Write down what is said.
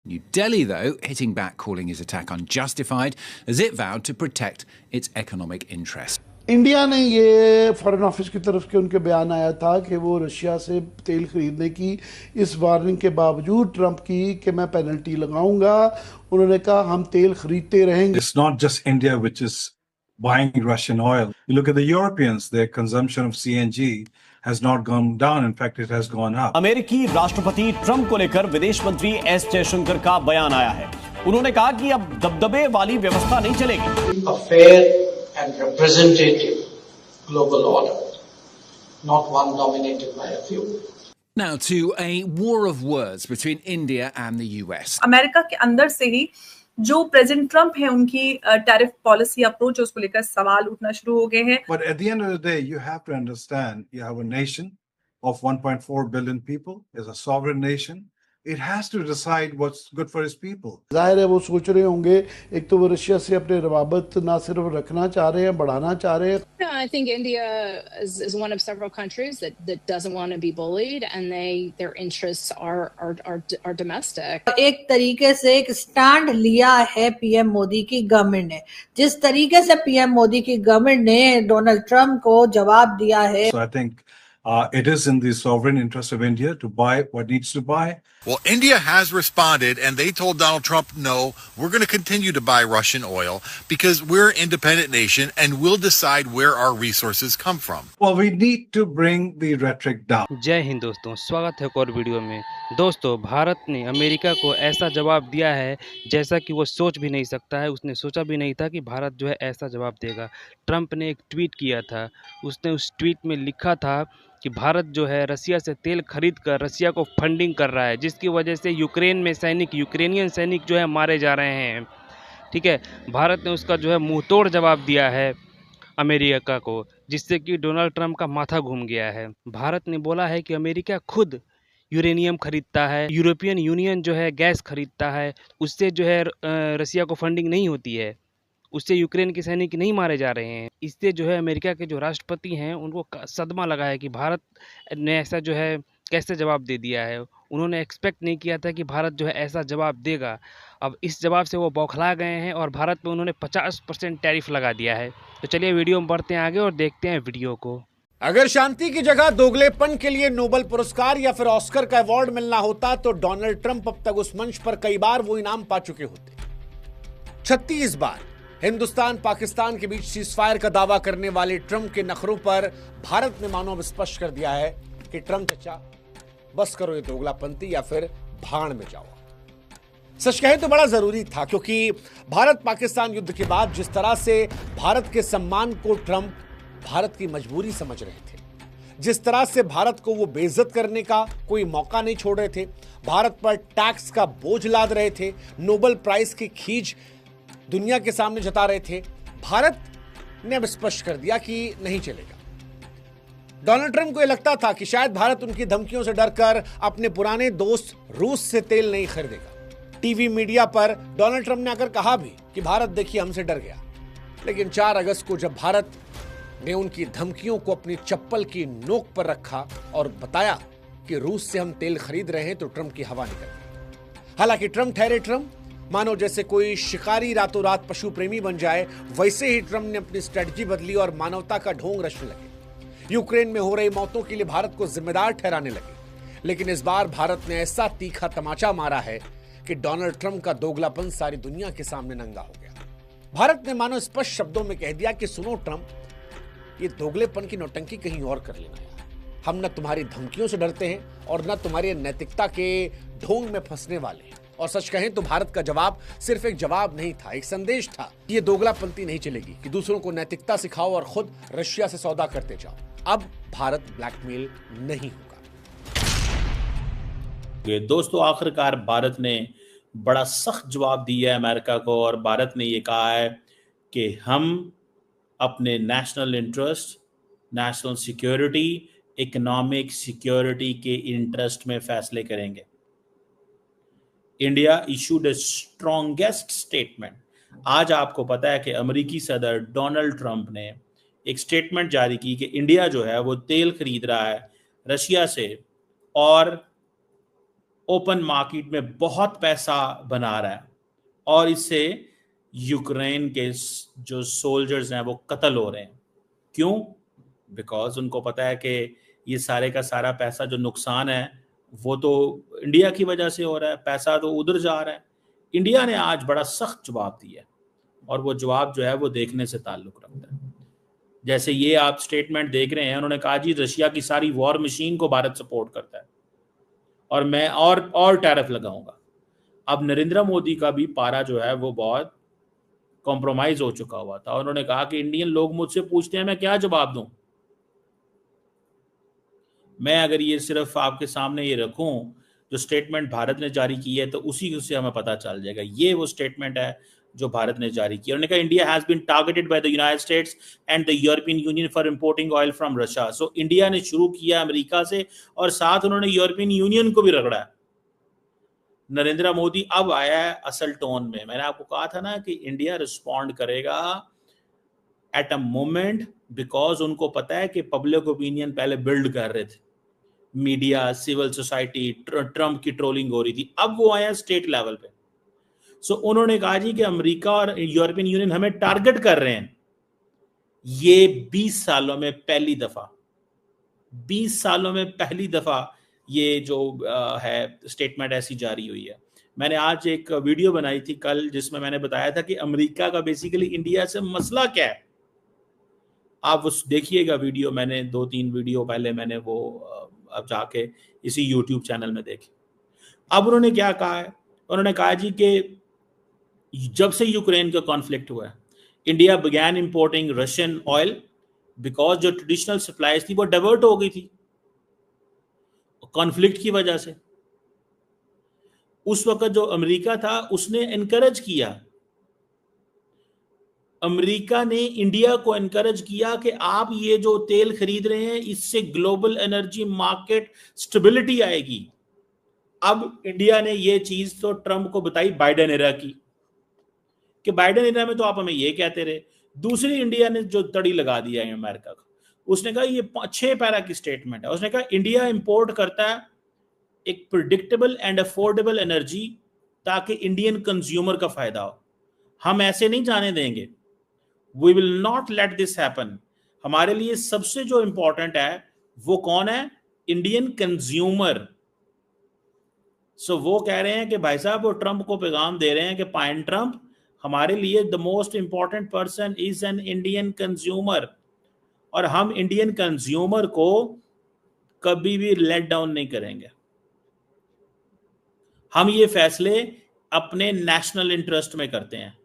New Delhi, though, hitting back, calling his attack unjustified, as it vowed to protect its economic interests. India ने ये foreign office की तरफ के उनके बयान आया था कि वो रशिया से तेल खरीदने की इस वार्निंग के बावजूद ट्रंप की कि मैं पेनल्टी लगाऊंगा, उन्होंने कहा हम तेल खरीदते रहेंगे. It's not just India which is buying Russian oil. You look at the Europeans, their consumption of CNG has not gone down. In fact, it has gone up. अमेरिकी राष्ट्रपति ट्रंप को लेकर विदेश मंत्री एस जयशंकर का बयान आया है. उन्होंने कहा कि अब दबदबे वाली व्यवस्था नहीं चलेगी. A fair and representative global order, not one dominated by a few. Now to a war of words between India and the US. America के अंदर से ही जो प्रेसिडेंट ट्रंप है उनकी टैरिफ पॉलिसी अप्रोच उसको लेकर सवाल उठना शुरू हो गए हैं. But at the end of the day, you have to understand, you have a nation of 1.4 billion people, is a sovereign nation. It has to decide what's good for its people. जाहिर है वो सोच रहे होंगे, एक तो वो Russia से अपने रवाबत ना सिर्फ रखना चाह रहे हैं, बढ़ाना चाह रहे हैं. I think India is one of several countries that doesn't want to be bullied, and their interests are domestic. एक तरीके से एक स्टैंड लिया है पीएम मोदी की गवर्नमेंट ने. जिस तरीके से पीएम मोदी की गवर्नमेंट ने डोनाल्ड ट्रंप को जवाब दिया है. So I think it is in the sovereign interest of India to buy what needs to buy. Well, India has responded, and they told Donald Trump, no, we're going to continue to buy Russian oil because we're an independent nation and we'll decide where our resources come from. Well, we need to bring the rhetoric down. जय हिंद दोस्तों, स्वागत है एक और video में. दोस्तों, भारत ने America को ऐसा जवाब दिया है जैसा कि वो सोच भी नहीं सकता है. उसने सोचा भी नहीं था कि भारत जो है ऐसा जवाब देगा. ट्रंप ने एक ट्वीट किया था. उसने उस ट्वीट में लिखा था कि भारत जो है रसिया से तेल खरीद कर रसिया को फंडिंग कर रहा है, जिसकी वजह से यूक्रेनियन सैनिक जो है मारे जा रहे हैं. ठीक है, भारत ने उसका जो है मुंह तोड़ जवाब दिया है अमेरिका को, जिससे कि डोनाल्ड ट्रंप का माथा घूम गया है. भारत ने बोला है कि अमेरिका खुद यूरेनियम खरीदता है, यूरोपियन यूनियन जो है गैस खरीदता है, उससे जो है रसिया को फंडिंग नहीं होती है, उससे यूक्रेन के सैनिक नहीं मारे जा रहे हैं. इससे जो है अमेरिका के जो राष्ट्रपति हैं उनको सदमा लगा है कि भारत ने ऐसा जो है कैसे जवाब दे दिया है. उन्होंने एक्सपेक्ट नहीं किया था कि भारत जो है ऐसा जवाब देगा. अब इस जवाब से वो बौखला गए हैं और भारत में उन्होंने 50% टैरिफ लगा दिया है. तो चलिए वीडियो में बढ़ते हैं आगे और देखते हैं वीडियो को. अगर शांति की जगह दोगलेपन के लिए नोबेल पुरस्कार या फिर ऑस्कर का अवार्ड मिलना होता तो डोनाल्ड ट्रंप अब तक उस मंच पर कई बार वो इनाम पा चुके होते. 36 बार हिंदुस्तान पाकिस्तान के बीच सीजफायर का दावा करने वाले ट्रंप के नखरों पर भारत ने मानो अब स्पष्ट कर दिया है कि ट्रंप चचा बस करो ये दोगलापंती या फिर भाड़ में जाओ. सच कहे तो बड़ा जरूरी था, क्योंकि भारत पाकिस्तान युद्ध के बाद जिस तरह से भारत के सम्मान को ट्रंप भारत की मजबूरी समझ रहे थे, जिस तरह से भारत को वो बेइज्जत करने का कोई मौका नहीं छोड़ रहे थे, भारत पर टैक्स का बोझ लाद रहे थे, नोबेल प्राइज की खींच दुनिया के सामने जता रहे थे, भारत ने अब स्पष्ट कर दिया कि नहीं चलेगा. डोनाल्ड ट्रंप को यह लगता था कि शायद भारत उनकी धमकियों से डरकर अपने पुराने दोस्त रूस से तेल नहीं खरीदेगा. टीवी मीडिया पर डोनाल्ड ट्रंप ने आकर कहा भी कि भारत देखिए हमसे डर गया. लेकिन 4 अगस्त को जब भारत ने उनकी धमकियों को अपनी चप्पल की नोक पर रखा और बताया कि रूस से हम तेल खरीद रहे हैं, तो ट्रंप की हवा निकल गई. हालांकि ट्रंप ठहरे ट्रंप, मानो जैसे कोई शिकारी रातों रात पशु प्रेमी बन जाए, वैसे ही ट्रंप ने अपनी स्ट्रेटजी बदली और मानवता का ढोंग रचने लगे. यूक्रेन में हो रही मौतों के लिए भारत को जिम्मेदार ठहराने लगे. लेकिन इस बार भारत ने ऐसा तीखा तमाचा मारा है कि डोनाल्ड ट्रंप का दोगलापन सारी दुनिया के सामने नंगा हो गया. भारत ने मानो स्पष्ट शब्दों में कह दिया कि सुनो ट्रंप, ये दोगलेपन की नौटंकी कहीं और कर लेना यार. हम न तुम्हारी धमकियों से डरते हैं और न तुम्हारी नैतिकता के ढोंग में फंसने वाले हैं. और सच कहें तो भारत का जवाब सिर्फ एक जवाब नहीं था, एक संदेश था. ये दोगलापंती नहीं चलेगी कि दूसरों को नैतिकता सिखाओ और खुद रशिया से सौदा करते जाओ. अब भारत ब्लैकमेल नहीं होगा. दोस्तों, आखिरकार भारत ने बड़ा सख्त जवाब दिया है अमेरिका को, और भारत ने ये कहा है कि हम अपने national interest, national security, economic security के इंटरेस्ट में फैसले करेंगे. इंडिया इशूड ए स्ट्रॉन्गेस्ट स्टेटमेंट. आज आपको पता है कि अमेरिकी सदर डोनाल्ड ट्रंप ने एक स्टेटमेंट जारी की कि इंडिया जो है वो तेल खरीद रहा है रशिया से, और ओपन मार्केट में बहुत पैसा बना रहा है और इससे यूक्रेन के जो सोल्जर्स हैं वो कत्ल हो रहे हैं। क्यों? बिकॉज उनको पता है कि ये सारे का सारा पैसा जो नुकसान है वो तो इंडिया की वजह से हो रहा है, पैसा तो उधर जा रहा है। इंडिया ने आज बड़ा सख्त जवाब दिया और वो जवाब जो है वो देखने से ताल्लुक रखता है। जैसे ये आप स्टेटमेंट देख रहे हैं, उन्होंने कहा जी रशिया की सारी वॉर मशीन को भारत सपोर्ट करता है और मैं और टैरिफ लगाऊंगा। अब नरेंद्र मोदी का भी पारा जो है वो बहुत कॉम्प्रोमाइज हो चुका हुआ था। उन्होंने कहा कि इंडियन लोग मुझसे पूछते हैं मैं क्या जवाब दूं। मैं अगर ये सिर्फ आपके सामने ये रखूं जो स्टेटमेंट भारत ने जारी की है तो उसी से हमें पता चल जाएगा। ये वो स्टेटमेंट है जो भारत ने जारी की। उन्होंने कहा India has been targeted by the United States and the European Union for importing oil from Russia. So India ने शुरू किया अमेरिका से और साथ उन्होंने यूरोपियन यूनियन को भी रगड़ा है। नरेंद्र मोदी अब आया है असल टोन में। मैंने आपको कहा था ना कि इंडिया रिस्पॉन्ड करेगा एट अ मोमेंट, बिकॉज उनको पता है कि पब्लिक ओपिनियन पहले बिल्ड कर रहे थे, मीडिया, सिविल सोसाइटी, ट्रम्प की ट्रोलिंग हो रही थी। अब वो आया स्टेट लेवल पे। सो उन्होंने कहा जी कि अमेरिका और यूरोपियन यूनियन हमें टारगेट कर रहे हैं। ये 20 सालों में पहली दफा ये जो है स्टेटमेंट ऐसी जारी हुई है। मैंने आज एक वीडियो बनाई थी कल जिसमें मैंने बताया था कि अमेरिका का बेसिकली इंडिया से मसला क्या है। आप उस देखिएगा वीडियो, मैंने 2-3 वीडियो पहले मैंने वो अब जाके इसी यूट्यूब चैनल में देखे। अब उन्होंने क्या कहा है? उन्होंने कहा जी कि जब से यूक्रेन का कॉन्फ्लिक्ट हुआ है, India began importing Russian oil because जो ट्रेडिशनल सप्लाईज थी वो डाइवर्ट हो गई थी कॉन्फ्लिक्ट की वजह से। उस वक्त जो अमेरिका था उसने एनकरेज किया, अमेरिका ने इंडिया को एनकरेज किया कि आप ये जो तेल खरीद रहे हैं इससे ग्लोबल एनर्जी मार्केट स्टेबिलिटी आएगी। अब इंडिया ने ये चीज तो ट्रंप को बताई बाइडेन एरा की कि बाइडेन एरा में तो आप हमें ये कहते रहे। दूसरी इंडिया ने जो तड़ी लगा दिया है अमेरिका का, उसने कहा ये 6 पैरा की स्टेटमेंट है। उसने कहा इंडिया इंपोर्ट करता है एक प्रिडिक्टेबल एंड अफोर्डेबल एनर्जी ताकि इंडियन कंज्यूमर का फायदा हो। हम ऐसे नहीं जाने देंगे, we will not let this happen. हमारे लिए सबसे जो इंपॉर्टेंट है वो कौन है? Indian consumer. सो वो कह रहे हैं कि भाई साहब वो ट्रंप को पैगाम दे रहे हैं कि पाइन ट्रंप, हमारे लिए the most important person is an Indian consumer और हम इंडियन कंज्यूमर को कभी भी लेट डाउन नहीं करेंगे। हम ये फैसले अपने नेशनल इंटरेस्ट में करते हैं।